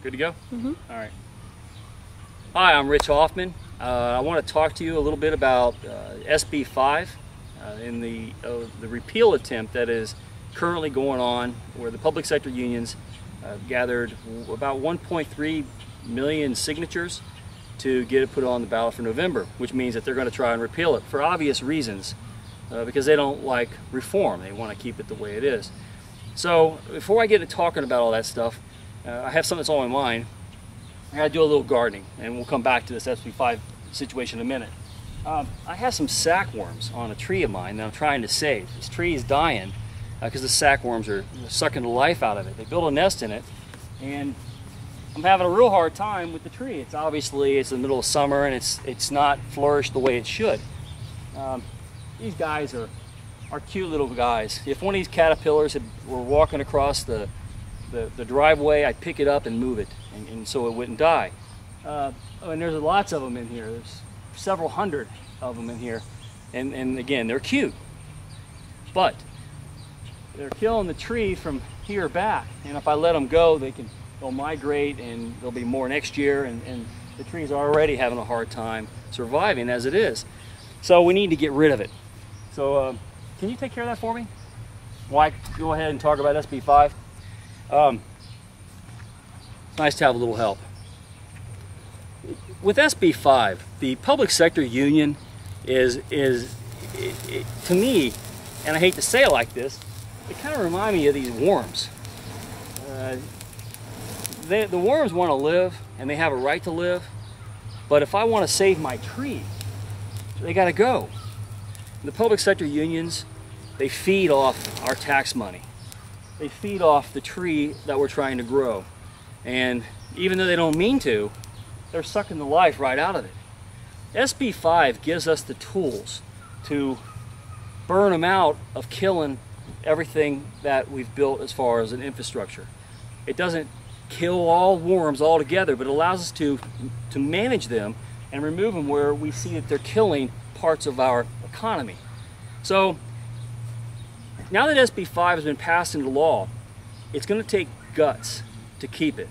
Good to go? Mm-hmm. All right. Hi, I'm Rich Hoffman. I want to talk to you a little bit about SB 5 in the repeal attempt that is currently going on, where the public sector unions gathered about 1.3 million signatures to get it put on the ballot for November, which means that they're going to try and repeal it for obvious reasons, because they don't like reform. They want to keep it the way it is. So before I get to talking about all that stuff, I have something that's on my mind. I got to do a little gardening, and we'll come back to this SB 5 situation in a minute. I have some sackworms on a tree of mine that I'm trying to save. This tree is dying because the sackworms are sucking the life out of it. They built a nest in it, and I'm having a real hard time with the tree. It's obviously, it's the middle of summer and it's not flourished the way it should. These guys are cute little guys. If one of these caterpillars were walking across the driveway, I'd pick it up and move it, and so it wouldn't die. And there's lots of them in here. There's several hundred of them in here, and again, they're cute, but they're killing the tree from here back. And if I let them go, they'll migrate, and there'll be more next year, and the tree's already having a hard time surviving as it is. So we need to get rid of it. So can you take care of that for me? Well, go ahead and talk about SB 5. It's nice to have a little help. With SB 5, the public sector union is to me, and I hate to say it like this, it kind of reminds me of these worms. The worms want to live, and they have a right to live, but if I want to save my tree, they got to go. The public sector unions, they feed off our tax money. They feed off the tree that we're trying to grow. And even though they don't mean to, they're sucking the life right out of it. SB 5 gives us the tools to burn them out of killing everything that we've built as far as an infrastructure. It doesn't kill all worms altogether, but it allows us to manage them and remove them where we see that they're killing parts of our economy. So now that SB 5 has been passed into law, it's going to take guts to keep it.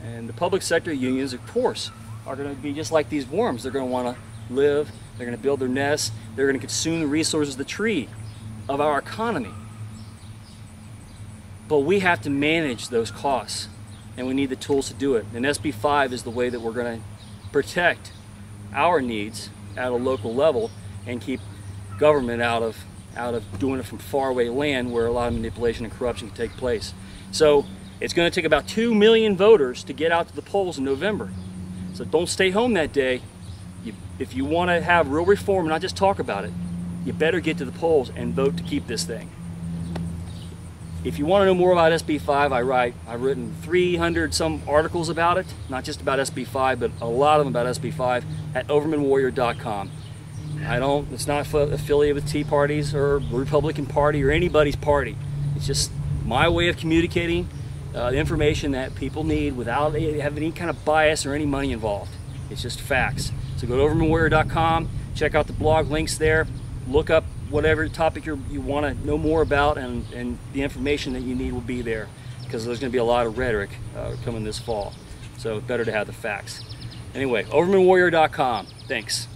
And the public sector unions, of course, are going to be just like these worms. They're going to want to live, they're going to build their nests, they're going to consume the resources of the tree, of our economy. But we have to manage those costs, and we need the tools to do it. And SB 5 is the way that we're going to protect our needs at a local level and keep government out of doing it from faraway land where a lot of manipulation and corruption can take place. So it's going to take about 2 million voters to get out to the polls in November. So don't stay home that day. If you want to have real reform and not just talk about it, you better get to the polls and vote to keep this thing. If you want to know more about SB 5, I've written 300 some articles about it, not just about SB 5, but a lot of them about SB 5 at overmanwarrior.com. It's not affiliated with Tea Parties or the Republican Party or anybody's party. It's just my way of communicating the information that people need without having any kind of bias or any money involved. It's just facts. So go to overmanwarrior.com, check out the blog links there, look up whatever topic you want to know more about, and the information that you need will be there, because there's going to be a lot of rhetoric coming this fall. So it's better to have the facts. Anyway, overmanwarrior.com. Thanks.